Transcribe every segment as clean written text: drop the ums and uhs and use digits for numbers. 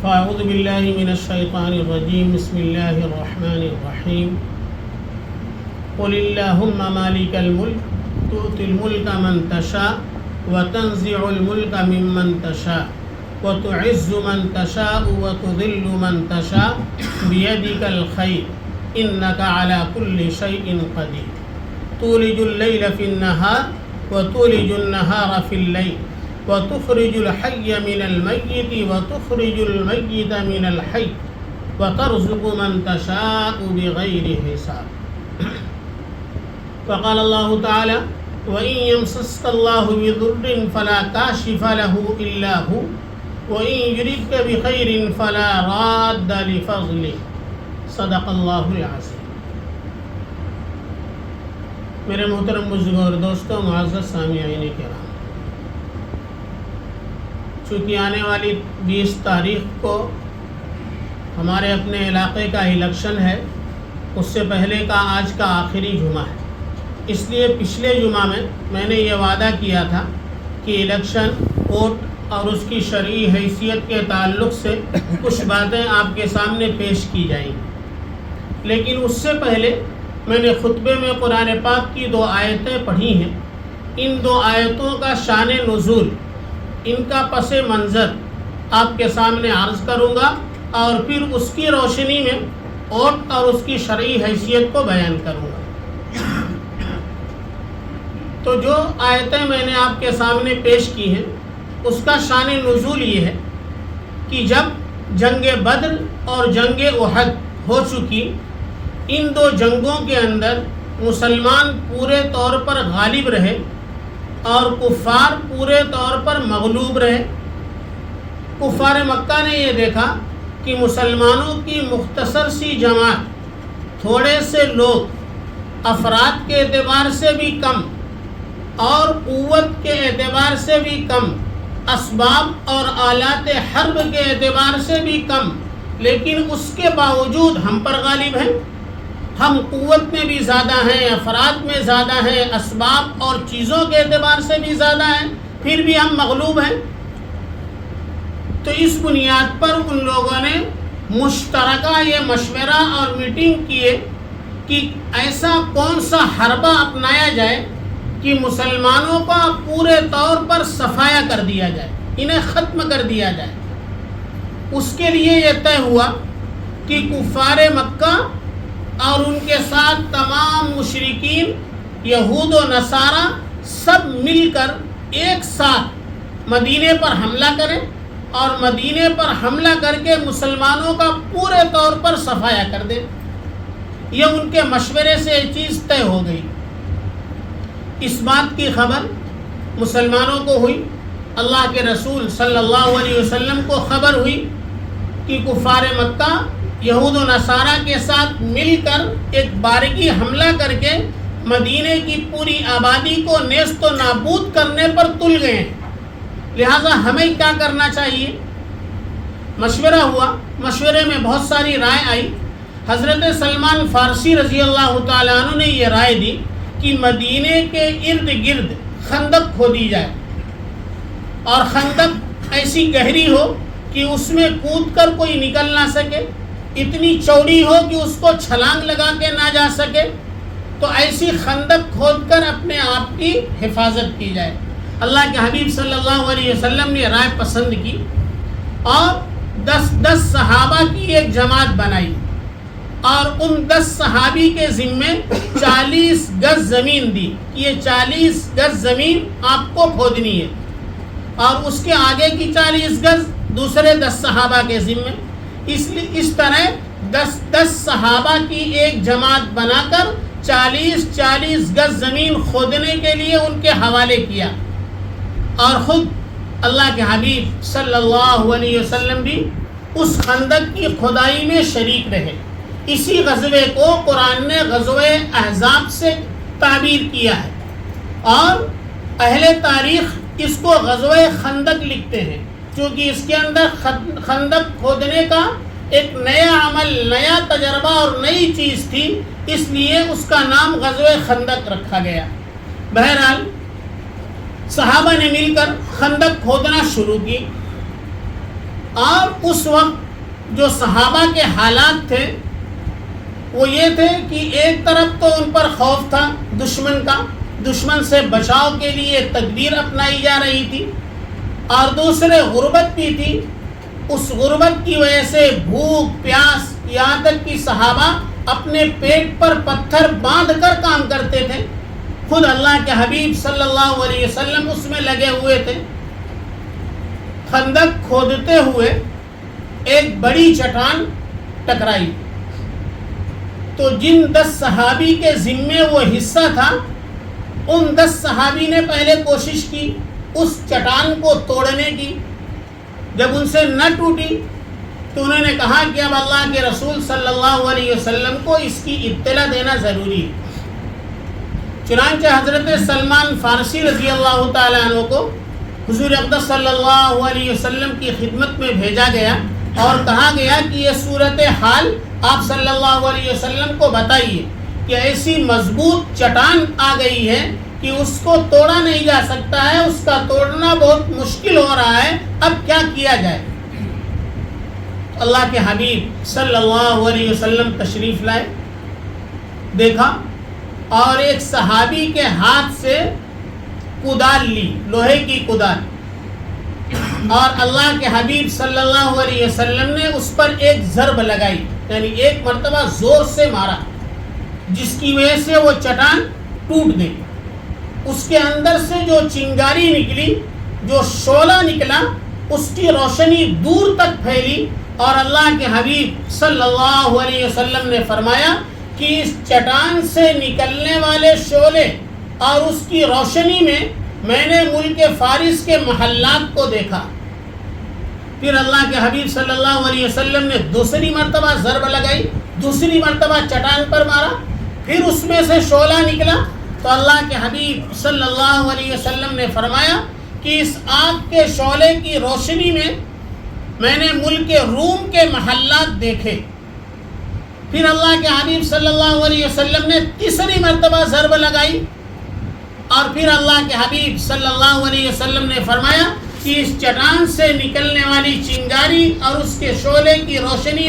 فاعوذ باللہ من الشیطان الرجیم بسم اللہ الرحمن الرحیم قل اللہم مالک الملک تؤتی الملک من تشاء وتنزع الملک ممن تشاء وتعز من تشاء وتذل من تشاء بیدک الخیر انک علی کل شیء قدیر تولج اللیل فی النہار وتولج النہار فی اللیل وتخرج الحي من الميت وتخرج الميت من الحي وترزق من تشاء بغير حساب. فقال الله تعالى وإن يمسسك الله بضر فلا كاشف له إلا هو وإن يردك بخير فلا راد لفضله. صدق الله العظيم. میرے محترم بزرگوں اور دوستوں، معزز سامعین کرام، چونکہ آنے والی 20 تاریخ کو ہمارے اپنے علاقے کا الیکشن ہے، اس سے پہلے کا آج کا آخری جمعہ ہے، اس لیے پچھلے جمعہ میں نے یہ وعدہ کیا تھا کہ الیکشن ووٹ اور اس کی شرعی حیثیت کے تعلق سے کچھ باتیں آپ کے سامنے پیش کی جائیں گی، لیکن اس سے پہلے میں نے خطبے میں قرآن پاک کی 2 آیتیں پڑھی ہیں. ان 2 آیتوں کا شان نزول، ان کا پس منظر آپ کے سامنے عرض کروں گا اور پھر اس کی روشنی میں ووٹ اور اس کی شرعی حیثیت کو بیان کروں گا. تو جو آیتیں میں نے آپ کے سامنے پیش کی ہیں اس کا شان نزول یہ ہے کہ جب جنگ بدر اور جنگ احد ہو چکی، ان 2 جنگوں کے اندر مسلمان پورے طور پر غالب رہے اور کفار پورے طور پر مغلوب رہے. کفار مکہ نے یہ دیکھا کہ مسلمانوں کی مختصر سی جماعت، تھوڑے سے لوگ، افراد کے اعتبار سے بھی کم اور قوت کے اعتبار سے بھی کم، اسباب اور آلات حرب کے اعتبار سے بھی کم، لیکن اس کے باوجود ہم پر غالب ہیں. ہم قوت میں بھی زیادہ ہیں، افراد میں زیادہ ہیں، اسباب اور چیزوں کے اعتبار سے بھی زیادہ ہیں، پھر بھی ہم مغلوب ہیں. تو اس بنیاد پر ان لوگوں نے مشترکہ یہ مشورہ اور میٹنگ کیے کہ ایسا کون سا حربہ اپنایا جائے کہ مسلمانوں کا پورے طور پر صفایا کر دیا جائے، انہیں ختم کر دیا جائے. اس کے لیے یہ طے ہوا کہ کفار مکہ اور ان کے ساتھ تمام مشرکین، یہود و نصارہ، سب مل کر ایک ساتھ مدینے پر حملہ کریں اور مدینے پر حملہ کر کے مسلمانوں کا پورے طور پر صفایا کر دیں. یہ ان کے مشورے سے یہ چیز طے ہو گئی. اس بات کی خبر مسلمانوں کو ہوئی، اللہ کے رسول صلی اللہ علیہ وسلم کو خبر ہوئی کہ کفار مکہ یہود و نصارہ کے ساتھ مل کر ایک بارگی حملہ کر کے مدینے کی پوری آبادی کو نیست و نابود کرنے پر تل گئے ہیں. لہٰذا ہمیں کیا کرنا چاہیے؟ مشورہ ہوا. مشورے میں بہت ساری رائے آئی. حضرت سلمان فارسی رضی اللہ تعالیٰ عنہ نے یہ رائے دی کہ مدینے کے ارد گرد خندق کھودی جائے اور خندق ایسی گہری ہو کہ اس میں کود کر کوئی نکل نہ سکے، اتنی چوڑی ہو کہ اس کو چھلانگ لگا کے نہ جا سکے. تو ایسی خندق کھود کر اپنے آپ کی حفاظت کی جائے. اللہ کے حبیب صلی اللہ علیہ وسلم نے رائے پسند کی اور 10 صحابہ کی ایک جماعت بنائی اور ان 10 صحابی کے ذمے 40 گز زمین دی. یہ 40 گز زمین آپ کو کھودنی ہے اور اس کے آگے کی 40 گز دوسرے 10 صحابہ کے ذمے. اس طرح 10 صحابہ کی ایک جماعت بنا کر 40 گز زمین کھودنے کے لیے ان کے حوالے کیا اور خود اللہ کے حبیب صلی اللہ علیہ وسلم بھی اس خندق کی کھدائی میں شریک رہے. اسی غزوے کو قرآن نے غزوہ احزاب سے تعبیر کیا ہے اور اہل تاریخ اس کو غزوہ خندق لکھتے ہیں، کیونکہ اس کے اندر خندق کھودنے کا ایک نیا عمل، نیا تجربہ اور نئی چیز تھی، اس لیے اس کا نام غزوہ خندق رکھا گیا. بہرحال صحابہ نے مل کر خندق کھودنا شروع کی اور اس وقت جو صحابہ کے حالات تھے وہ یہ تھے کہ ایک طرف تو ان پر خوف تھا دشمن کا، دشمن سے بچاؤ کے لیے تدبیر اپنائی جا رہی تھی، اور دوسرے غربت بھی تھی۔ اس غربت کی وجہ سے بھوک پیاس، یہاں تک کہ صحابہ اپنے پیٹ پر پتھر باندھ کر کام کرتے تھے۔ خود اللہ کے حبیب صلی اللہ علیہ وسلم اس میں لگے ہوئے تھے۔ خندق کھودتے ہوئے ایک بڑی چٹان ٹکرائی، تو جن 10 صحابی کے ذمے وہ حصہ تھا، ان 10 صحابی نے پہلے کوشش کی اس چٹان کو توڑنے کی۔ جب ان سے نہ ٹوٹی تو انہوں نے کہا کہ اب اللہ کے رسول صلی اللہ علیہ وسلم کو اس کی اطلاع دینا ضروری ہے۔ چنانچہ حضرت سلمان فارسی رضی اللہ تعالیٰ عنہ کو حضور اقدس صلی اللہ علیہ وسلم کی خدمت میں بھیجا گیا اور کہا گیا کہ یہ صورتحال آپ صلی اللہ علیہ وسلم کو بتائیے کہ ایسی مضبوط چٹان آ گئی ہے کہ اس کو توڑا نہیں جا سکتا ہے، اس کا توڑنا بہت مشکل ہو رہا ہے، اب کیا کیا جائے؟ اللہ کے حبیب صلی اللہ علیہ وسلم تشریف لائے، دیکھا اور ایک صحابی کے ہاتھ سے کدال لی، لوہے کی کدال، اور اللہ کے حبیب صلی اللہ علیہ وسلم نے اس پر ایک ضرب لگائی، یعنی ایک مرتبہ زور سے مارا، جس کی وجہ سے وہ چٹان ٹوٹ گئی۔ اس کے اندر سے جو چنگاری نکلی، جو شعلہ نکلا، اس کی روشنی دور تک پھیلی، اور اللہ کے حبیب صلی اللہ علیہ وسلم نے فرمایا کہ اس چٹان سے نکلنے والے شعلے اور اس کی روشنی میں نے ملک فارس کے محلات کو دیکھا۔ پھر اللہ کے حبیب صلی اللہ علیہ وسلم نے دوسری مرتبہ ضرب لگائی، دوسری مرتبہ چٹان پر مارا، پھر اس میں سے شعلہ نکلا، تو اللہ کے حبیب صلی اللہ علیہ وسلم نے فرمایا کہ اس آگ کے شعلے کی روشنی میں نے ملک روم کے محلات دیکھے۔ پھر اللہ کے حبیب صلی اللہ علیہ وسلم نے تیسری مرتبہ ضرب لگائی، اور پھر اللہ کے حبیب صلی اللہ علیہ وسلم نے فرمایا کہ اس چٹان سے نکلنے والی چنگاری اور اس کے شعلے کی روشنی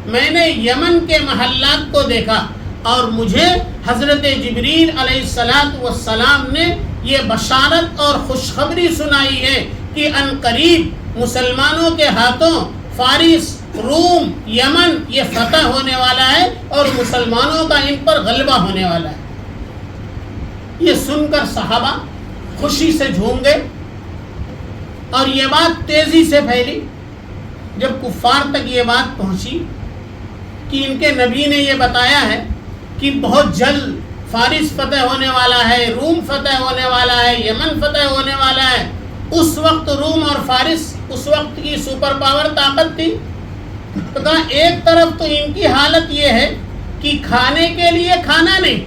میں نے یمن کے محلات کو دیکھا، اور مجھے حضرت جبریل علیہ السلام نے یہ بشارت اور خوشخبری سنائی ہے کہ عنقریب مسلمانوں کے ہاتھوں فارس، روم، یمن یہ فتح ہونے والا ہے اور مسلمانوں کا ان پر غلبہ ہونے والا ہے۔ یہ سن کر صحابہ خوشی سے جھوم گئے، اور یہ بات تیزی سے پھیلی۔ جب کفار تک یہ بات پہنچی کہ ان کے نبی نے یہ بتایا ہے کہ بہت جلد فارس فتح ہونے والا ہے، روم فتح ہونے والا ہے، یمن فتح ہونے والا ہے۔ اس وقت روم اور فارس اس وقت کی سپر پاور طاقت تھی، تو کہا ایک طرف تو ان کی حالت یہ ہے کہ کھانے کے لیے کھانا نہیں،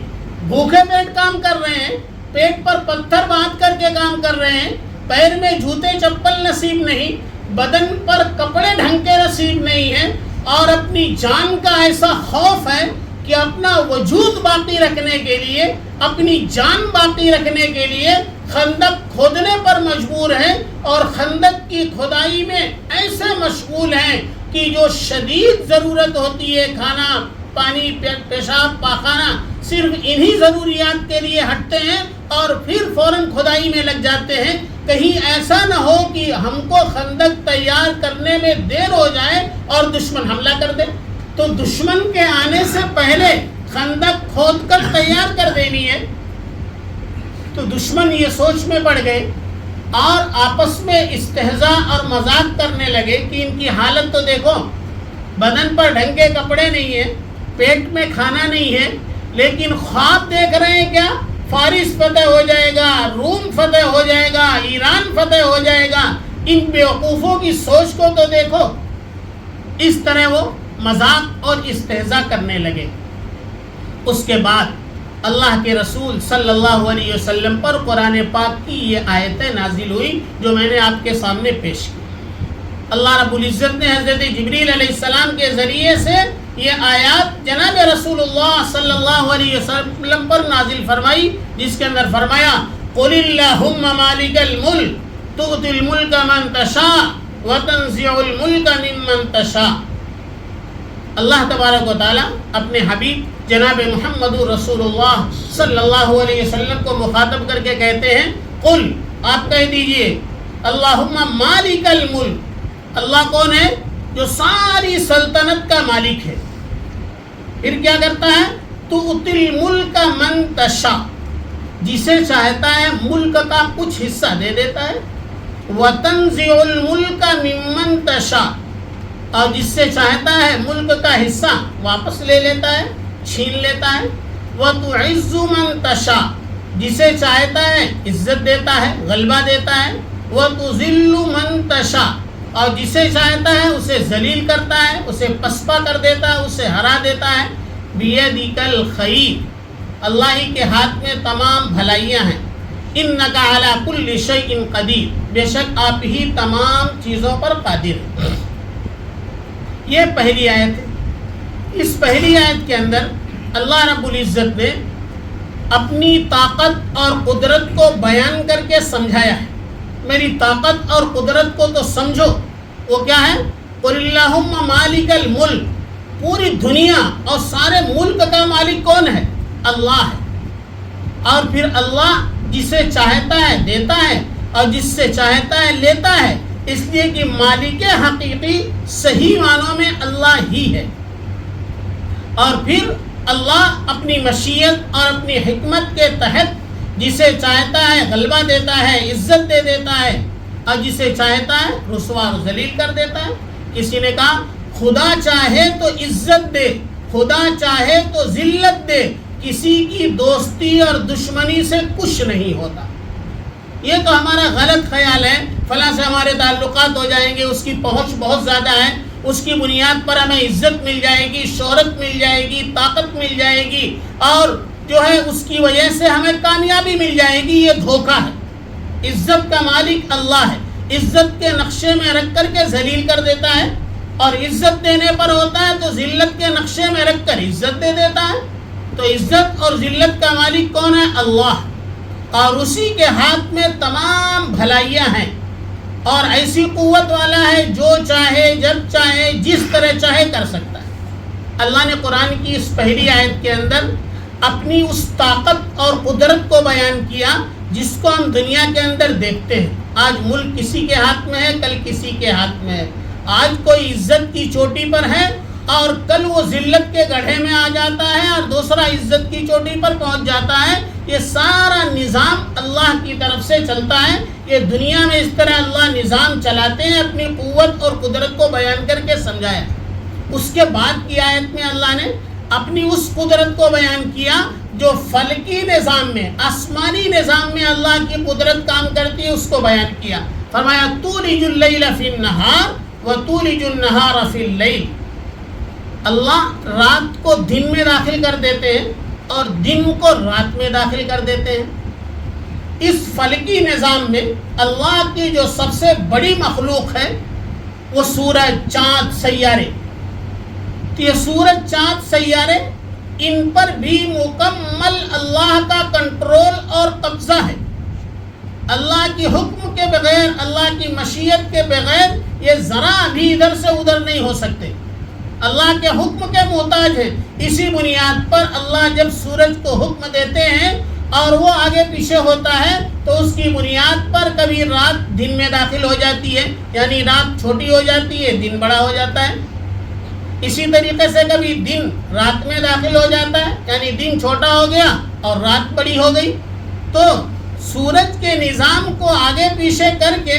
بھوکے پیٹ کام کر رہے ہیں، پیٹ پر پتھر باندھ کر کے کام کر رہے ہیں، پیر میں جوتے چپل نصیب نہیں، بدن پر کپڑے ڈھنگ کے نصیب نہیں ہیں، اور اپنی جان کا ایسا خوف ہے کہ اپنا وجود باقی رکھنے کے لیے، اپنی جان باقی رکھنے کے لیے خندق کھودنے پر مجبور ہیں، اور خندق کی کھدائی میں ایسے مشغول ہیں کہ جو شدید ضرورت ہوتی ہے، کھانا پانی پیشاب پاخانہ، صرف انہی ضروریات کے لیے ہٹتے ہیں اور پھر فوراً کھدائی میں لگ جاتے ہیں۔ کہیں ایسا نہ ہو کہ ہم کو خندق تیار کرنے میں دیر ہو جائے اور دشمن حملہ کر دے، تو دشمن کے آنے سے پہلے خندق کھود کر تیار کر دینی ہے۔ تو دشمن یہ سوچ میں پڑ گئے اور آپس میں استہزاء اور مذاق کرنے لگے کہ ان کی حالت تو دیکھو، بدن پر ڈھنگ کے کپڑے نہیں ہیں، پیٹ میں کھانا نہیں ہے، لیکن خواب دیکھ رہے ہیں کیا؟ فارس فتح ہو جائے گا، روم فتح ہو جائے گا، ایران فتح ہو جائے گا۔ ان بیوقوفوں کی سوچ کو تو دیکھو۔ اس طرح وہ مذاق اور استہزاء کرنے لگے۔ اس کے بعد اللہ کے رسول صلی اللہ علیہ وسلم پر قرآن پاک کی یہ آیتیں نازل ہوئی جو میں نے آپ کے سامنے پیش کی۔ اللہ رب العزت نے حضرت جبریل علیہ السلام کے ذریعے سے یہ آیات جناب رسول اللہ صلی اللہ علیہ وسلم پر نازل فرمائی، جس کے اندر فرمایا قُلِ اللَّهُمَّ مَالِكَ الْمُلْكِ تُؤْتِي الْمُلْكَ مَنْ تَشَاءُ وَتَنزِعُ الْمُلْكَ مِمَّنْ تَشَاءُ۔ اللہ تبارک و تعالیٰ اپنے حبیب جناب محمد رسول اللہ صلی اللہ علیہ وسلم کو مخاطب کر کے کہتے ہیں قل، آپ کہہ دیجئے اللہم مالک الملک، اللہ کون ہے؟ جو ساری سلطنت کا مالک ہے۔ پھر کیا کرتا ہے؟ تُؤْتِي الْمُلْكَ مَن تَشَاءُ، جسے چاہتا ہے ملک کا کچھ حصہ دے دیتا ہے۔ وَتَنزِعُ الْمُلْكَ مِمَّن تَشَاءُ، اور جس سے چاہتا ہے ملک کا حصہ واپس لے لیتا ہے، چھین لیتا ہے۔ وَتُعِزُّ مَن تَشَاءُ، جسے چاہتا ہے عزت دیتا ہے، غلبہ دیتا ہے۔ وَتُذِلُّ مَن تَشَاءُ، اور جسے چاہتا ہے اسے ذلیل کرتا ہے، اسے پسپا کر دیتا ہے، اسے ہرا دیتا ہے۔ بِيَدِكَ الْخَيْرُ، اللہ ہی کے ہاتھ میں تمام بھلائیاں ہیں۔ إِنَّكَ عَلَى كُلِّ شَيْءٍ قَدِيرٌ، بے شک آپ ہی تمام چیزوں پر قادر ہیں۔ یہ پہلی آیت ہے۔ اس پہلی آیت کے اندر اللہ رب العزت نے اپنی طاقت اور قدرت کو بیان کر کے سمجھایا ہے۔ میری طاقت اور قدرت کو تو سمجھو، وہ کیا ہے؟ قُلِ اللَّهُمَّ مَالِكَ الْمُلْكِ، پوری دنیا اور سارے ملک کا مالک کون ہے؟ اللہ ہے۔ اور پھر اللہ جسے چاہتا ہے دیتا ہے اور جس سے چاہتا ہے لیتا ہے، اس لیے کہ مالک حقیقی صحیح معنوں میں اللہ ہی ہے۔ اور پھر اللہ اپنی مشیت اور اپنی حکمت کے تحت جسے چاہتا ہے غلبہ دیتا ہے، عزت دے دیتا ہے، اور جسے چاہتا ہے رسوا اور ذلیل کر دیتا ہے۔ کسی نے کہا خدا چاہے تو عزت دے، خدا چاہے تو ذلت دے، کسی کی دوستی اور دشمنی سے کچھ نہیں ہوتا۔ یہ تو ہمارا غلط خیال ہے، فلاں سے ہمارے تعلقات ہو جائیں گے، اس کی پہنچ بہت زیادہ ہے، اس کی بنیاد پر ہمیں عزت مل جائے گی، شہرت مل جائے گی، طاقت مل جائے گی، اور جو ہے اس کی وجہ سے ہمیں کامیابی مل جائے گی۔ یہ دھوکہ ہے۔ عزت کا مالک اللہ ہے، عزت کے نقشے میں رکھ کر کے ذلیل کر دیتا ہے، اور عزت دینے پر ہوتا ہے تو ذلت کے نقشے میں رکھ کر عزت دے دیتا ہے۔ تو عزت اور ذلت کا مالک کون ہے؟ اللہ، اور اسی کے ہاتھ میں تمام بھلائیاں ہیں، اور ایسی قوت والا ہے جو چاہے جب چاہے جس طرح چاہے کر سکتا ہے۔ اللہ نے قرآن کی اس پہلی آیت کے اندر اپنی اس طاقت اور قدرت کو بیان کیا جس کو ہم دنیا کے اندر دیکھتے ہیں۔ آج ملک کسی کے ہاتھ میں ہے، کل کسی کے ہاتھ میں ہے۔ آج کوئی عزت کی چوٹی پر ہے اور کل وہ ذلت کے گڑھے میں آ جاتا ہے، اور دوسرا عزت کی چوٹی پر پہنچ جاتا ہے۔ یہ سارا نظام اللہ کی طرف سے چلتا ہے۔ یہ دنیا میں اس طرح اللہ نظام چلاتے ہیں، اپنی قوت اور قدرت کو بیان کر کے سمجھایا۔ اس کے بعد کی آیت میں اللہ نے اپنی اس قدرت کو بیان کیا جو فلکی نظام میں، آسمانی نظام میں اللہ کی قدرت کام کرتی ہے، اس کو بیان کیا۔ فرمایا تولج اللیل فی النہار وتولج النہار فی اللیل، اللہ رات کو دن میں داخل کر دیتے ہیں اور دن کو رات میں داخل کر دیتے ہیں۔ اس فلکی نظام میں اللہ کی جو سب سے بڑی مخلوق ہے وہ سورج، چاند، سیارے۔ تو یہ سورج، چاند، سیارے، ان پر بھی مکمل اللہ کا کنٹرول اور قبضہ ہے۔ اللہ کی حکم کے بغیر، اللہ کی مشیت کے بغیر یہ ذرا بھی ادھر سے ادھر نہیں ہو سکتے۔ اللہ کے حکم کے محتاج ہیں۔ اسی بنیاد پر اللہ جب سورج کو حکم دیتے ہیں اور وہ آگے پیچھے ہوتا ہے تو اس کی بنیاد پر کبھی رات دن میں داخل ہو جاتی ہے، یعنی رات چھوٹی ہو جاتی ہے، دن بڑا ہو جاتا ہے۔ اسی طریقے سے کبھی دن رات میں داخل ہو جاتا ہے، یعنی دن چھوٹا ہو گیا اور رات بڑی ہو گئی۔ تو سورج کے نظام کو آگے پیچھے کر کے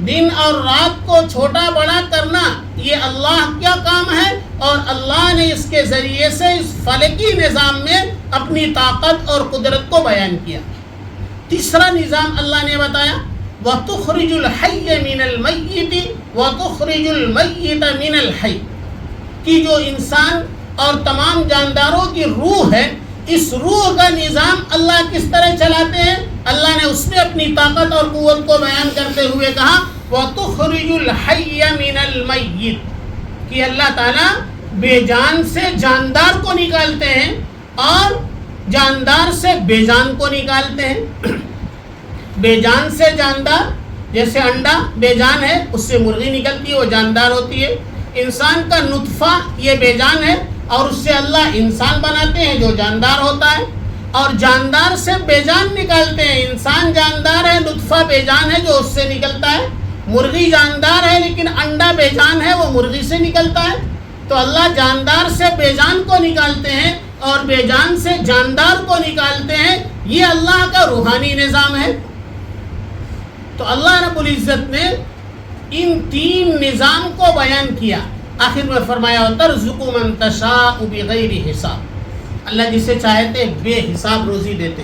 دن اور رات کو چھوٹا بڑا کرنا یہ اللہ کا کام ہے، اور اللہ نے اس کے ذریعے سے اس فلکی نظام میں اپنی طاقت اور قدرت کو بیان کیا۔ تیسرا نظام اللہ نے بتایا وَتُخْرِجُ الْحَيَّ مِنَ الْمَيِّتِ وَتُخْرِجُ الْمَيِّتَ مِنَ الْحَيِّ، کہ جو انسان اور تمام جانداروں کی روح ہے، اس روح کا نظام اللہ کس طرح چلاتے ہیں؟ اللہ نے اس میں اپنی طاقت اور قوت کو بیان کرتے ہوئے کہا وَتُخْرِجُ الْحَيَّ مِنَ الْمَيِّتِ، کہ اللہ تعالیٰ بے جان سے جاندار کو نکالتے ہیں اور جاندار سے بے جان کو نکالتے ہیں۔ بے جان سے جاندار جیسے انڈا بے جان ہے، اس سے مرغی نکلتی ہے، وہ جاندار ہوتی ہے. انسان کا نطفہ یہ بے جان ہے اور اس سے اللہ انسان بناتے ہیں جو جاندار ہوتا ہے، اور جاندار سے بے جان نکالتے ہیں. انسان جاندار ہے، نطفہ بے جان ہے جو اس سے نکلتا ہے. مرغی جاندار ہے لیکن انڈا بے جان ہے، وہ مرغی سے نکلتا ہے. تو اللہ جاندار سے بے جان کو نکالتے ہیں اور بے جان سے جاندار کو نکالتے ہیں. یہ اللہ کا روحانی نظام ہے. تو اللہ رب العزت نے ان تین نظام کو بیان کیا. آخر میں فرمایا ترزق من تشاء بغیر حساب. اللہ جسے چاہتے بے حساب روزی دیتے.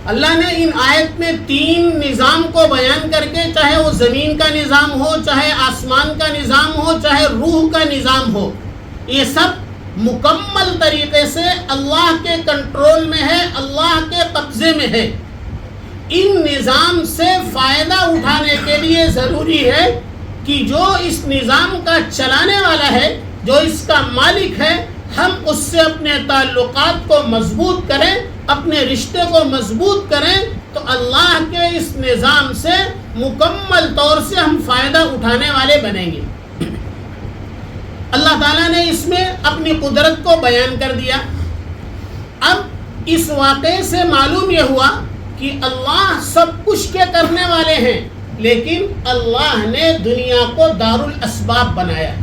اللہ نے ان آیت میں تین نظام کو بیان کر کے، چاہے وہ زمین کا نظام ہو، چاہے آسمان کا نظام ہو، چاہے روح کا نظام ہو، یہ سب مکمل طریقے سے اللہ کے کنٹرول میں ہے، اللہ کے قبضے میں ہے. ان نظام سے فائدہ اٹھانے کے لیے ضروری ہے کہ جو اس نظام کا چلانے والا ہے، جو اس کا مالک ہے، ہم اس سے اپنے تعلقات کو مضبوط کریں، اپنے رشتے کو مضبوط کریں، تو اللہ کے اس نظام سے مکمل طور سے ہم فائدہ اٹھانے والے بنیں گے. اللہ تعالیٰ نے اس میں اپنی قدرت کو بیان کر دیا. اب اس واقعے سے معلوم یہ ہوا کہ اللہ سب کچھ کے کرنے والے ہیں، لیکن اللہ نے دنیا کو دار الاسباب بنایا.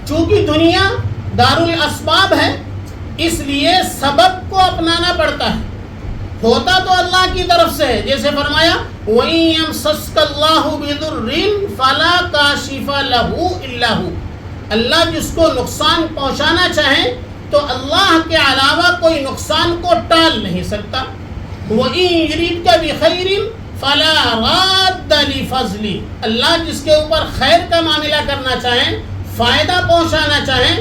چونکہ دنیا دار الاسباب ہے، اس لیے سبب کو اپنانا پڑتا ہے. ہوتا تو اللہ کی طرف سے ہے، جیسے فرمایا وَإِن يَمْسَسْكَ اللَّهُ بِضُرٍّ فَلَا كَاشِفَ لَهُ إِلَّا هُوَ. اللہ جس کو نقصان پہنچانا چاہے تو اللہ کے علاوہ کوئی نقصان کو ٹال نہیں سکتا. وَإِن يُرِدْكَ بِخَيْرٍ فَلَا رَادَّ لِفَضْلِهِ. اللہ جس کے اوپر خیر کا معاملہ کرنا چاہیں، فائدہ پہنچانا چاہیں،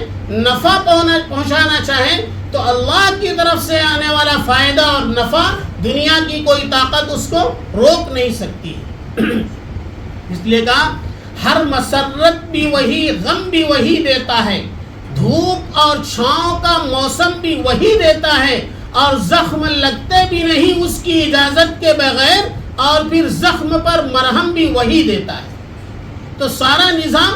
نفع پہنچانا چاہیں، تو اللہ کی طرف سے آنے والا فائدہ اور نفع دنیا کی کوئی طاقت اس کو روک نہیں سکتی. اس لیے کہا ہر مسرت بھی وہی، غم بھی وہی دیتا ہے، دھوپ اور چھاؤں کا موسم بھی وہی دیتا ہے، اور زخم لگتے بھی نہیں اس کی اجازت کے بغیر، اور پھر زخم پر مرہم بھی وہی دیتا ہے. تو سارا نظام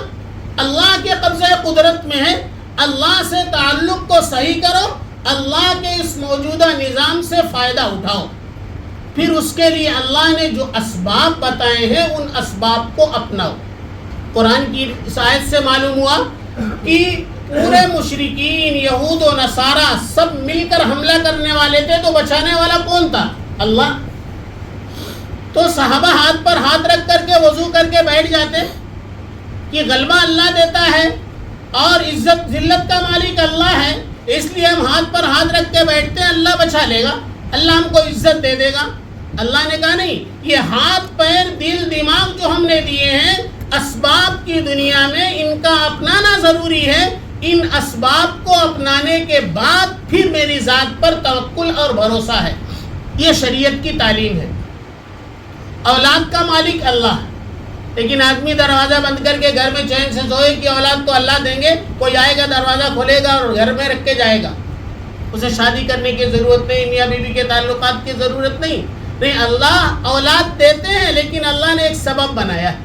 اللہ کے قبضہ قدرت میں ہے. اللہ سے تعلق کو صحیح کرو، اللہ کے اس موجودہ نظام سے فائدہ اٹھاؤ. پھر اس کے لیے اللہ نے جو اسباب بتائے ہیں ان اسباب کو اپناؤ. قرآن کی اس آیت سے معلوم ہوا کہ پورے مشرکین، یہود و نصارہ سب مل کر حملہ کرنے والے تھے، تو بچانے والا کون تھا؟ اللہ. تو صحابہ ہاتھ پر ہاتھ رکھ کر کے وضو کر کے بیٹھ جاتے کہ غلبہ اللہ دیتا ہے اور عزت ذلت کا مالک اللہ ہے، اس لیے ہم ہاتھ پر ہاتھ رکھ کے بیٹھتے ہیں، اللہ بچا لے گا، اللہ ہم کو عزت دے دے گا. اللہ نے کہا نہیں، یہ ہاتھ پیر دل دماغ جو ہم نے دیے ہیں اسباب کی دنیا میں، ان کا اپنانا ضروری ہے. ان اسباب کو اپنانے کے بعد پھر میری ذات پر توکل اور بھروسہ ہے. یہ شریعت کی تعلیم ہے. اولاد کا مالک اللہ، لیکن آدمی دروازہ بند کر کے گھر میں چین سے سوئے کہ اولاد تو اللہ دیں گے، کوئی آئے گا دروازہ کھولے گا اور گھر میں رکھ کے جائے گا. اسے شادی کرنے کی ضرورت نہیں، میاں بیوی کے تعلقات کی ضرورت نہیں. نہیں، اللہ اولاد دیتے ہیں، لیکن اللہ نے ایک سبب بنایا ہے.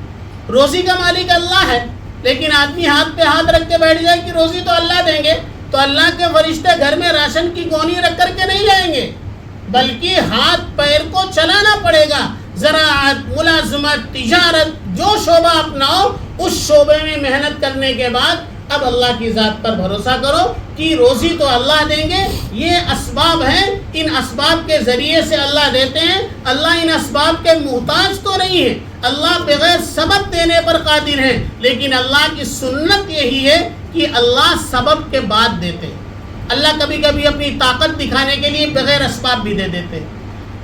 روزی کا مالک اللہ ہے، لیکن آدمی ہاتھ پہ ہاتھ رکھ کے بیٹھ جائے کہ روزی تو اللہ دیں گے، تو اللہ کے فرشتے گھر میں راشن کی گونی رکھ کر کے نہیں جائیں گے، بلکہ ہاتھ پیر کو چلانا پڑے گا. زراعت، ملازمت، تجارت، جو شعبہ اپناؤ اس شعبے میں محنت کرنے کے بعد اب اللہ کی ذات پر بھروسہ کرو کہ روزی تو اللہ دیں گے. یہ اسباب ہیں، ان اسباب کے ذریعے سے اللہ دیتے ہیں. اللہ ان اسباب کے محتاج تو نہیں ہے، اللہ بغیر سبب دینے پر قادر ہے، لیکن اللہ کی سنت یہی ہے کہ اللہ سبب کے بعد دیتے ہیں. اللہ کبھی کبھی اپنی طاقت دکھانے کے لیے بغیر اسباب بھی دے دیتے ہیں.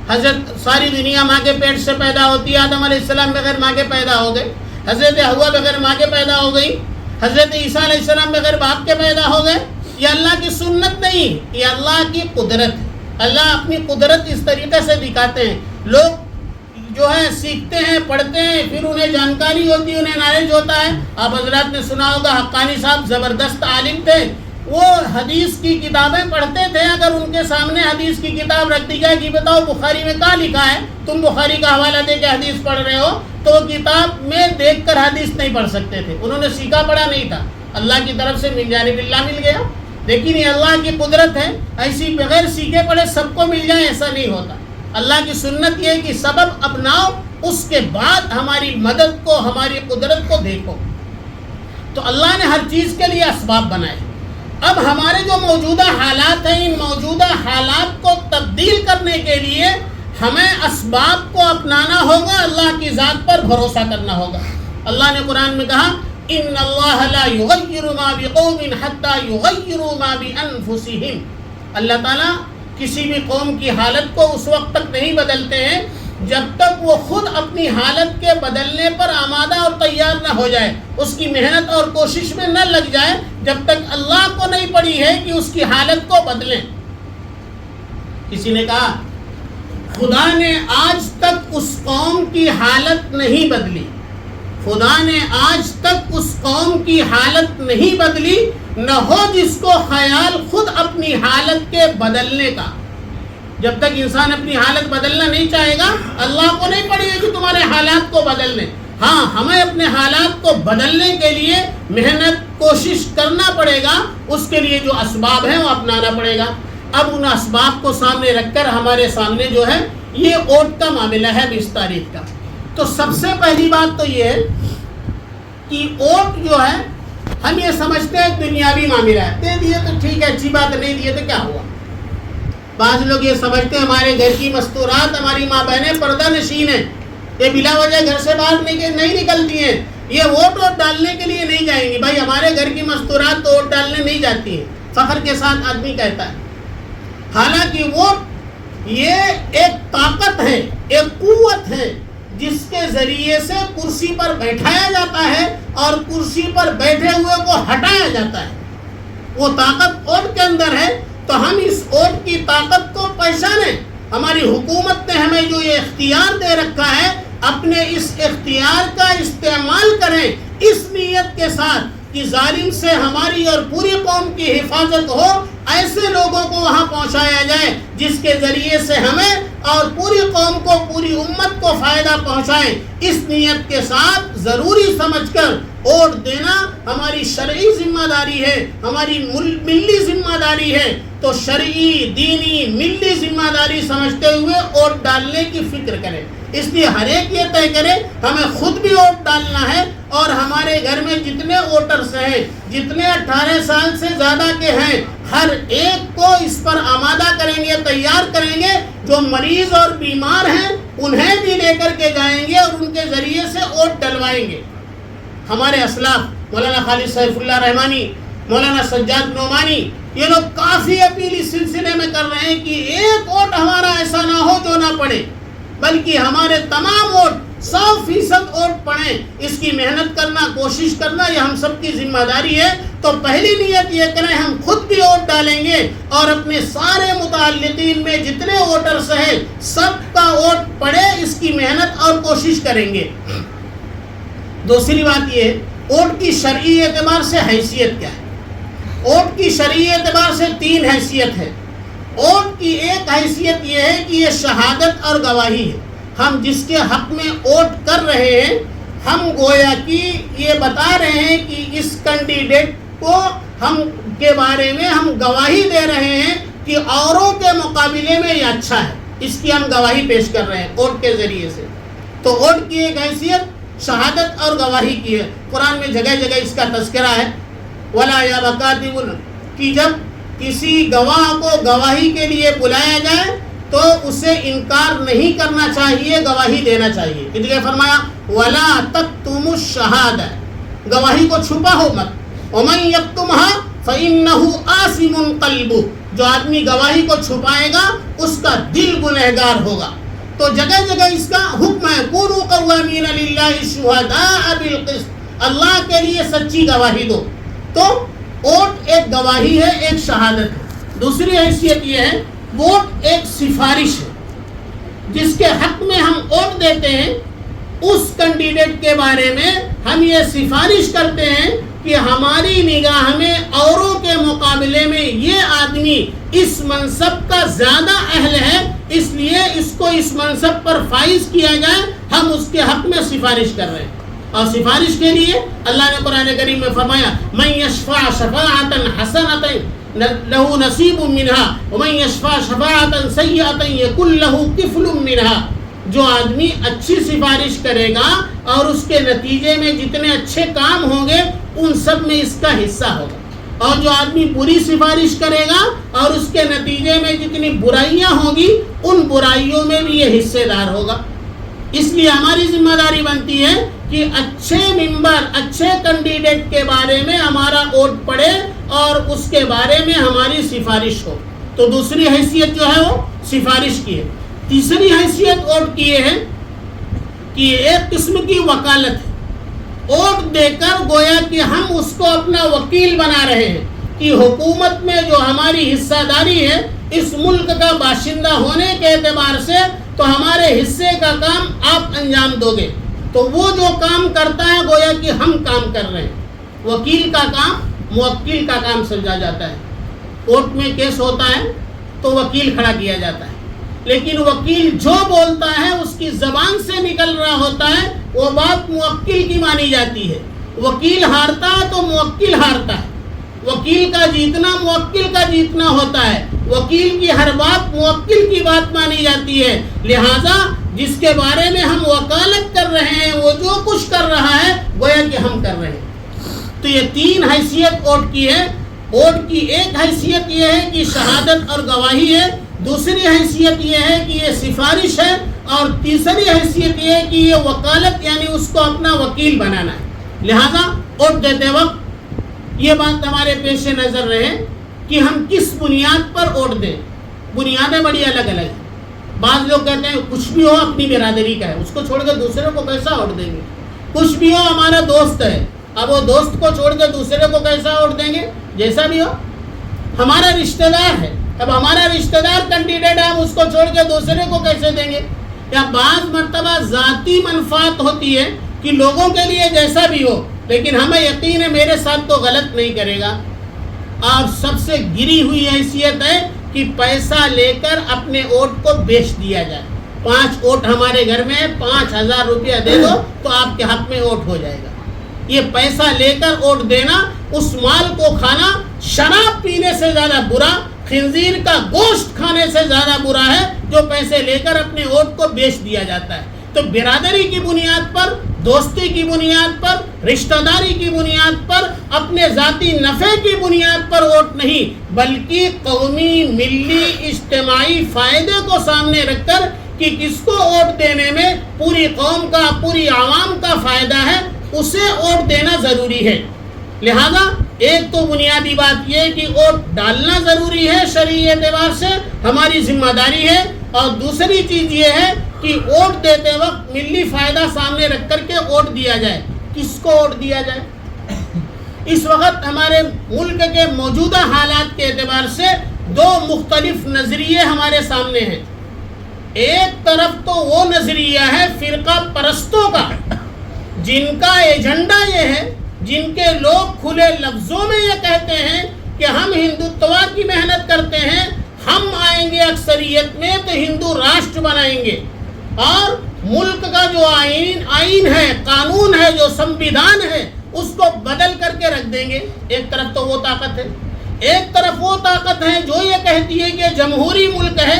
حضرت ساری دنیا ماں کے پیٹ سے پیدا ہوتی ہے، آدم علیہ السلام بغیر ماں کے پیدا ہو گئے، حضرت حوا بغیر ماں کے پیدا ہو گئی، حضرت عیسیٰ علیہ السلام بغیر باپ کے پیدا ہو گئے. یہ اللہ کی سنت نہیں، یہ اللہ کی قدرت ہے. اللہ اپنی قدرت اس طریقے سے دکھاتے ہیں. لوگ جو ہے سیکھتے ہیں، پڑھتے ہیں، پھر انہیں جانکاری ہوتی ہے، انہیں نالج ہوتا ہے. آپ حضرات نے سنا ہوگا حقانی صاحب زبردست عالم تھے، وہ حدیث کی کتابیں پڑھتے تھے. اگر ان کے سامنے حدیث کی کتاب رکھ دی جائے کہ بتاؤ بخاری میں کہاں لکھا ہے, تم بخاری کا حوالہ دے کے حدیث پڑھ رہے ہو, تو وہ کتاب میں دیکھ کر حدیث نہیں پڑھ سکتے تھے. انہوں نے سیکھا پڑھا نہیں تھا, اللہ کی طرف سے من جانب اللہ مل گیا. لیکن یہ اللہ کی قدرت ہے, ایسی بغیر سیکھے پڑھے سب کو مل جائے ایسا نہیں ہوتا. اللہ کی سنت یہ ہے کہ سبب اپناؤ, اس کے بعد ہماری مدد کو, ہماری قدرت کو دیکھو. تو اللہ نے ہر چیز کے لیے اسباب بنائے. اب ہمارے جو موجودہ حالات ہیں, ان موجودہ حالات کو تبدیل کرنے کے لیے ہمیں اسباب کو اپنانا ہوگا, اللہ کی ذات پر بھروسہ کرنا ہوگا. اللہ نے قرآن میں کہا ان اللہ لا یغیر ما بقوم حتی یغیروا ما بانفسہم. اللہ تعالیٰ کسی بھی قوم کی حالت کو اس وقت تک نہیں بدلتے ہیں جب تک وہ خود اپنی حالت کے بدلنے پر آمادہ اور تیار نہ ہو جائے, اس کی محنت اور کوشش میں نہ لگ جائے, جب تک اللہ کو نہیں پڑی ہے کہ اس کی حالت کو بدلیں. کسی نے کہا خدا نے آج تک اس قوم کی حالت نہیں بدلی, خدا نے آج تک اس قوم کی حالت نہیں بدلی, نہ ہو جس کو خیال خود اپنی حالت کے بدلنے کا. جب تک انسان اپنی حالت بدلنا نہیں چاہے گا, اللہ کو نہیں پڑے گی کہ تمہارے حالات کو بدلنے. ہاں, ہمیں اپنے حالات کو بدلنے کے لیے محنت کوشش کرنا پڑے گا, اس کے لیے جو اسباب ہیں وہ اپنانا پڑے گا. اب ان اسباب کو سامنے رکھ کر ہمارے سامنے جو ہے یہ اوٹ کا معاملہ ہے 20 تاریخ کا. تو سب سے پہلی بات تو یہ ہے کہ اوٹ جو ہے ہم یہ سمجھتے ہیں دنیاوی معاملہ ہے, دے دیے تو ٹھیک ہے, اچھی بات, نہیں دیے تو کیا ہوا. بعض لوگ یہ سمجھتے ہیں ہمارے گھر کی مستورات, ہماری ماں بہنیں پردہ نشین ہیں, یہ بلا وجہ گھر سے باہر نہیں نکلتی ہیں, یہ ووٹ ڈالنے کے لیے نہیں جائیں گی. بھائی ہمارے گھر کی مستورات تو ووٹ ڈالنے نہیں جاتی ہیں, فخر کے ساتھ آدمی کہتا ہے. حالانکہ ووٹ یہ ایک طاقت ہے, ایک قوت ہے, جس کے ذریعے سے کرسی پر بیٹھایا جاتا ہے اور کرسی پر بیٹھے ہوئے کو ہٹایا جاتا ہے. وہ طاقت ووٹ کے اندر ہے. تو ہم اس ووٹ کی طاقت کو پہچانیں. ہماری حکومت نے ہمیں جو یہ اختیار دے رکھا ہے, اپنے اس اختیار کا استعمال کریں اس نیت کے ساتھ کہ ظالم سے ہماری اور پوری قوم کی حفاظت ہو. ایسے لوگوں کو وہاں پہنچایا جائے جس کے ذریعے سے ہمیں اور پوری قوم کو, پوری امت کو فائدہ پہنچائے. اس نیت کے ساتھ ضروری سمجھ کر ووٹ دینا ہماری شرعی ذمہ داری ہے, ہماری ملی ذمہ داری ہے. تو شرعی, دینی, ملی ذمہ داری سمجھتے ہوئے ووٹ ڈالنے کی فکر کریں. اس لیے ہر ایک یہ طے کرے ہمیں خود بھی ووٹ ڈالنا ہے, اور ہمارے گھر میں جتنے ووٹرز ہیں, جتنے 18 سال سے زیادہ کے ہیں, ہر ایک کو اس پر آمادہ کریں گے, تیار کریں گے. جو مریض اور بیمار ہیں انہیں بھی لے کر کے جائیں گے اور ان کے ذریعے سے ووٹ ڈلوائیں گے. ہمارے اسلاف مولانا خالد سیف اللہ رحمانی, مولانا سجاد نعمانی, یہ لوگ کافی اپیل اس سلسلے میں کر رہے ہیں کہ ایک ووٹ ہمارا ایسا نہ ہو جو نہ پڑے, بلکہ ہمارے تمام ووٹ 100% ووٹ پڑیں. اس کی محنت کرنا, کوشش کرنا یہ ہم سب کی ذمہ داری ہے. تو پہلی نیت یہ کریں ہم خود بھی ووٹ ڈالیں گے اور اپنے سارے متعلقین میں جتنے ووٹرز ہیں سب کا ووٹ پڑے, اس کی محنت اور کوشش کریں گے. دوسری بات یہ, ووٹ کی شرعی اعتبار سے حیثیت کیا ہے. ووٹ کی شرعی اعتبار سے 3 حیثیت ہے. ووٹ کی ایک حیثیت یہ ہے کہ یہ شہادت اور گواہی ہے. ہم جس کے حق میں ووٹ کر رہے ہیں, ہم گویا کہ یہ بتا رہے ہیں کہ اس کینڈیڈیٹ کو ہم کے بارے میں ہم گواہی دے رہے ہیں کہ اوروں کے مقابلے میں یہ اچھا ہے. اس کی ہم گواہی پیش کر رہے ہیں ووٹ کے ذریعے سے. تو ووٹ کی ایک حیثیت شہادت اور گواہی کی ہے. قرآن میں جگہ جگہ اس کا تذکرہ ہے. ولا یا بکاتب, کہ جب کسی گواہ کو گواہی کے لیے بلایا جائے تو اسے انکار نہیں کرنا چاہیے, گواہی دینا چاہیے. اس لیے فرمایا ولا تکتموا الشہادہ, گواہی کو چھپاؤ مت. ومن یکتمھا فإنہ آثم قلبہ, جو آدمی گواہی کو چھپائے گا اس کا دل گنہگار ہوگا. تو جگہ جگہ اس کا حکم ہے کونوا قوامین للہ شہداء بالقسط, اللہ کے لیے سچی گواہی دو. تو ووٹ ایک گواہی ہے, ایک شہادت ہے. دوسری حیثیت یہ ہے ووٹ ایک سفارش ہے. جس کے حق میں ہم ووٹ دیتے ہیں اس کینڈیڈیٹ کے بارے میں ہم یہ سفارش کرتے ہیں کہ ہماری نگاہ میں اوروں کے مقابلے میں یہ آدمی اس منصب کا زیادہ اہل ہے، اس لیے اس کو اس منصب پر فائز کیا جائے، ہم اس کے حق میں سفارش کر رہے ہیں۔ اور سفارش کے لیے اللہ نے قرآن کریم میں فرمایا من یشفع شفاعۃ حسنۃ لہ نصیب منها ومن یشفع شفاعۃ سیئۃ یکن لہ کفل منها۔ جو آدمی اچھی سفارش کرے گا اور اس کے نتیجے میں جتنے اچھے کام ہوں گے ان سب میں اس کا حصہ ہوگا، اور جو آدمی بری سفارش کرے گا اور اس کے نتیجے میں جتنی برائیاں ہوں گی ان برائیوں میں بھی یہ حصے دار ہوگا۔ اس لیے ہماری ذمہ داری بنتی ہے کہ اچھے ممبر، اچھے کینڈیڈیٹ کے بارے میں ہمارا ووٹ پڑے اور اس کے بارے میں ہماری سفارش ہو۔ تو دوسری حیثیت جو ہے وہ سفارش کی ہے۔ تیسری حیثیت ووٹ کی ہے کہ ایک قسم کی وکالت ہے، ووٹ دے کر گویا کہ ہم اس کو اپنا وکیل بنا رہے ہیں کہ حکومت میں جو ہماری حصہ داری ہے اس ملک کا باشندہ ہونے کے اعتبار سے تو ہمارے حصے کا کام آپ انجام دو گے، تو وہ جو کام کرتا ہے گویا کہ ہم کام کر رہے ہیں۔ وکیل کا کام موکل کا کام سمجھا جاتا ہے۔ کورٹ میں کیس ہوتا ہے تو وکیل کھڑا کیا جاتا ہے، لیکن وکیل جو بولتا ہے اس کی زبان سے نکل رہا ہوتا ہے وہ بات موکل کی مانی جاتی ہے۔ وکیل ہارتا ہے تو موکل ہارتا ہے، وکیل کا جیتنا موکل کا جیتنا ہوتا ہے، وکیل کی ہر بات موکل کی بات مانی جاتی ہے۔ لہذا جس کے بارے میں ہم وکالت کر رہے ہیں وہ جو کچھ کر رہا ہے گویا کہ ہم کر رہے ہیں۔ تو یہ تین حیثیت ووٹ کی ہے۔ ووٹ کی ایک حیثیت یہ ہے کہ شہادت اور گواہی ہے، دوسری حیثیت یہ ہے کہ یہ سفارش ہے، اور تیسری حیثیت یہ ہے کہ یہ وکالت یعنی اس کو اپنا وکیل بنانا ہے۔ لہذا ووٹ دیتے وقت یہ بات ہمارے پیش نظر رہے کہ ہم کس بنیاد پر ووٹ دیں۔ بنیادیں بڑی الگ الگ ہیں۔ بعض لوگ کہتے ہیں کچھ بھی ہو اپنی برادری کا ہے، اس کو چھوڑ کے دوسرے کو کیسا ووٹ دیں گے؟ کچھ بھی ہو ہمارا دوست ہے، اب وہ دوست کو چھوڑ کے دوسرے کو کیسا ووٹ دیں گے؟ جیسا بھی ہو ہمارا رشتہ دار ہے، اب ہمارا رشتہ دار کینڈیڈیٹ ہے، ہم اس کو چھوڑ کے دوسرے کو کیسے دیں گے؟ یا بعض مرتبہ ذاتی منفعت ہوتی ہے کہ لوگوں کے لیے جیسا بھی ہو لیکن ہمیں یقین ہے میرے ساتھ تو غلط نہیں کرے گا۔ اور سب سے گری ہوئی حیثیت ہے کہ پیسہ لے کر اپنے ووٹ کو بیچ دیا جائے۔ 5 ووٹ ہمارے گھر میں ہے، 5000 روپیہ دے دو تو آپ کے حق میں ووٹ ہو جائے گا۔ یہ پیسہ لے کر ووٹ دینا، اس مال کو کھانا شراب پینے سے زیادہ برا، خنزیر کا گوشت کھانے سے زیادہ برا ہے جو پیسے لے کر اپنے ووٹ کو بیچ دیا جاتا ہے۔ تو برادری کی بنیاد پر، دوستی کی بنیاد پر، رشتہ داری کی بنیاد پر، اپنے ذاتی نفع کی بنیاد پر ووٹ نہیں بلکہ قومی، ملی، اجتماعی فائدے کو سامنے رکھ کر کہ کس کو ووٹ دینے میں پوری قوم کا، پوری عوام کا فائدہ ہے اسے ووٹ دینا ضروری ہے۔ لہذا ایک تو بنیادی بات یہ کہ ووٹ ڈالنا ضروری ہے، شرعی اعتبار سے ہماری ذمہ داری ہے، اور دوسری چیز یہ ہے کہ ووٹ دیتے وقت ملی فائدہ سامنے رکھ کر کے ووٹ دیا جائے۔ کس کو ووٹ دیا جائے؟ اس وقت ہمارے ملک کے موجودہ حالات کے اعتبار سے 2 مختلف نظریے ہمارے سامنے ہیں۔ ایک طرف تو وہ نظریہ ہے فرقہ پرستوں کا، جن کا ایجنڈا یہ ہے، جن کے لوگ کھلے لفظوں میں یہ کہتے ہیں کہ ہم ہندوتوا کی محنت کرتے ہیں، ہم آئیں گے اکثریت میں تو ہندو راشٹر بنائیں گے، اور ملک کا جو آئین ہے، قانون ہے، جو سمویدھان ہے اس کو بدل کر کے رکھ دیں گے۔ ایک طرف تو وہ طاقت ہے، ایک طرف وہ طاقت ہے جو یہ کہتی ہے کہ جمہوری ملک ہے،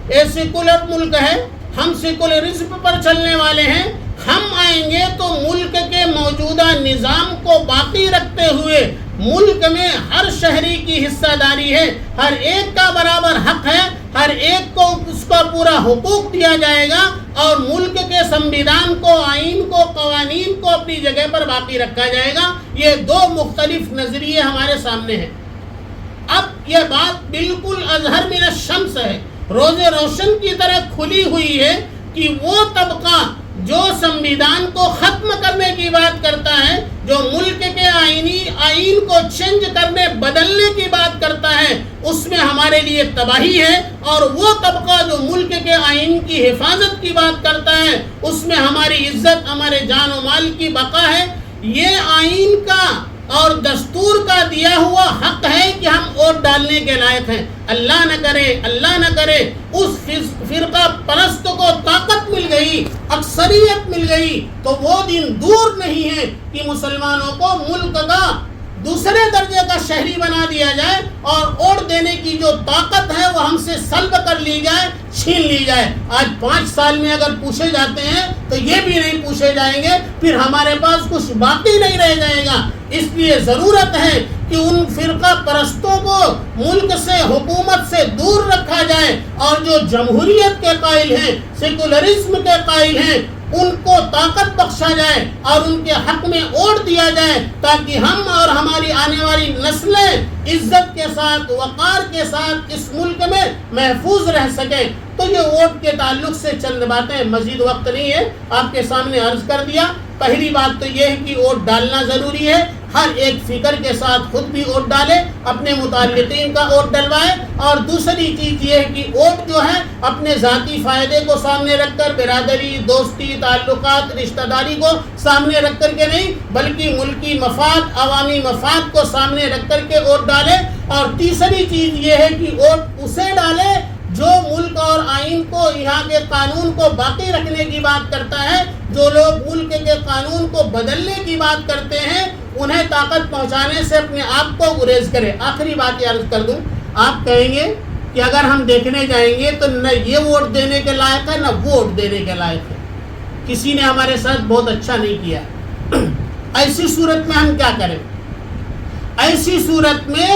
یہ سیکولر ملک ہے، ہم سیکولرزم پر چلنے والے ہیں، ہم آئیں گے تو ملک کے موجودہ نظام کو باقی رکھتے ہوئے ملک میں ہر شہری کی حصہ داری ہے، ہر ایک کا برابر حق ہے، ہر ایک کو اس کا پورا حقوق دیا جائے گا، اور ملک کے سمویدھان کو، آئین کو، قوانین کو اپنی جگہ پر باقی رکھا جائے گا۔ یہ 2 مختلف نظریے ہمارے سامنے ہیں۔ اب یہ بات بالکل اظہر من الشمس ہے، روز روشن کی طرح کھلی ہوئی ہے کہ وہ طبقہ جو سمویدھان کو ختم کرنے کی بات کرتا ہے، جو ملک کے آئین کو چینج کرنے، بدلنے کی بات کرتا ہے، اس میں ہمارے لیے تباہی ہے، اور وہ طبقہ جو ملک کے آئین کی حفاظت کی بات کرتا ہے اس میں ہماری عزت، ہمارے جان و مال کی بقا ہے۔ یہ آئین کا اور دستور کا دیا ہوا حق ہے کہ ہم ووٹ ڈالنے کے لائق ہیں. اللہ نہ کرے اس فرقہ پرست کو طاقت مل گئی، اکثریت مل گئی، تو وہ دن دور نہیں ہے کہ مسلمانوں کو ملک کا دوسرے درجے کا شہری بنا دیا جائے اور ووٹ دینے کی جو طاقت ہے وہ ہم سے سلب کر لی جائے، چھین لی جائے. آج 5 سال میں اگر پوچھے جاتے ہیں تو یہ بھی نہیں پوچھے جائیں گے، پھر ہمارے پاس کچھ باقی نہیں رہ جائے گا. اس لیے ضرورت ہے کہ ان فرقہ پرستوں کو ملک سے، حکومت سے دور رکھا جائے، اور جو جمہوریت کے قائل ہیں، سیکولرزم کے قائل ہیں، ان کو طاقت بخشا جائے اور ان کے حق میں ووٹ دیا جائے، تاکہ ہم اور ہماری آنے والی نسلیں عزت کے ساتھ، وقار کے ساتھ اس ملک میں محفوظ رہ سکیں. تو یہ ووٹ کے تعلق سے چند باتیں، مزید وقت نہیں ہے، آپ کے سامنے عرض کر دیا. پہلی بات تو یہ ہے کہ ووٹ ڈالنا ضروری ہے. ہر ایک فکر کے ساتھ خود بھی ووٹ ڈالے، اپنے متعلقین کا ووٹ ڈلوائے. اور دوسری چیز یہ ہے کہ ووٹ جو ہے اپنے ذاتی فائدے کو سامنے رکھ کر، برادری، دوستی، تعلقات، رشتہ داری کو سامنے رکھ کر کے نہیں، بلکہ ملکی مفاد، عوامی مفاد کو سامنے رکھ کر کے ووٹ ڈالے. اور تیسری چیز یہ ہے کہ ووٹ اسے ڈالے جو ملک اور آئین کو، یہاں کے قانون کو باقی رکھنے کی بات کرتا ہے. جو لوگ ملک کے قانون کو بدلنے کی بات کرتے ہیں، انہیں طاقت پہنچانے سے اپنے آپ کو گریز کرے. آخری بات یہ عرض کر دوں، آپ کہیں گے کہ اگر ہم دیکھنے جائیں گے تو نہ یہ ووٹ دینے کے لائق ہے، نہ وہ ووٹ دینے کے لائق ہے، کسی نے ہمارے ساتھ بہت اچھا نہیں کیا. ایسی صورت میں ہم کیا کریں؟ ایسی صورت میں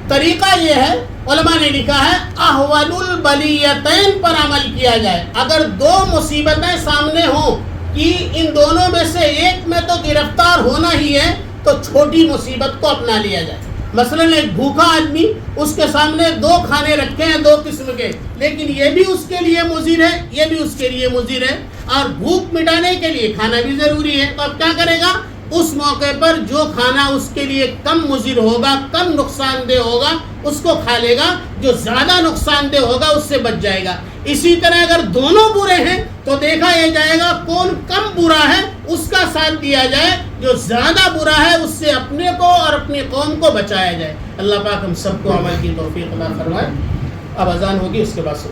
طریقہ یہ ہے، علماء نے لکھا ہے، احول البلیتین پر عمل کیا جائے. اگر 2 مصیبتیں سامنے ہوں کہ ان دونوں میں سے ایک میں تو گرفتار ہونا ہی ہے، تو چھوٹی مصیبت کو اپنا لیا جائے. مثلا ایک بھوکا آدمی، اس کے سامنے 2 کھانے رکھے ہیں 2 قسم کے، لیکن یہ بھی اس کے لیے مضر ہے، یہ بھی اس کے لیے مضر ہے، اور بھوک مٹانے کے لیے کھانا بھی ضروری ہے. تو اب کیا کرے گا؟ اس موقع پر جو کھانا اس کے لیے کم مضر ہوگا، کم نقصان دہ ہوگا، اس کو کھا لے گا. جو زیادہ نقصان دہ ہوگا اس سے بچ جائے گا. اسی طرح اگر دونوں برے ہیں تو دیکھا یہ جائے گا کون کم برا ہے، اس کا ساتھ دیا جائے. جو زیادہ برا ہے اس سے اپنے کو اور اپنی قوم کو بچایا جائے. اللہ پاک ہم سب کو عمل کی توفیق عطا فرمائے. اب اذان ہوگی، اس کے بعد سے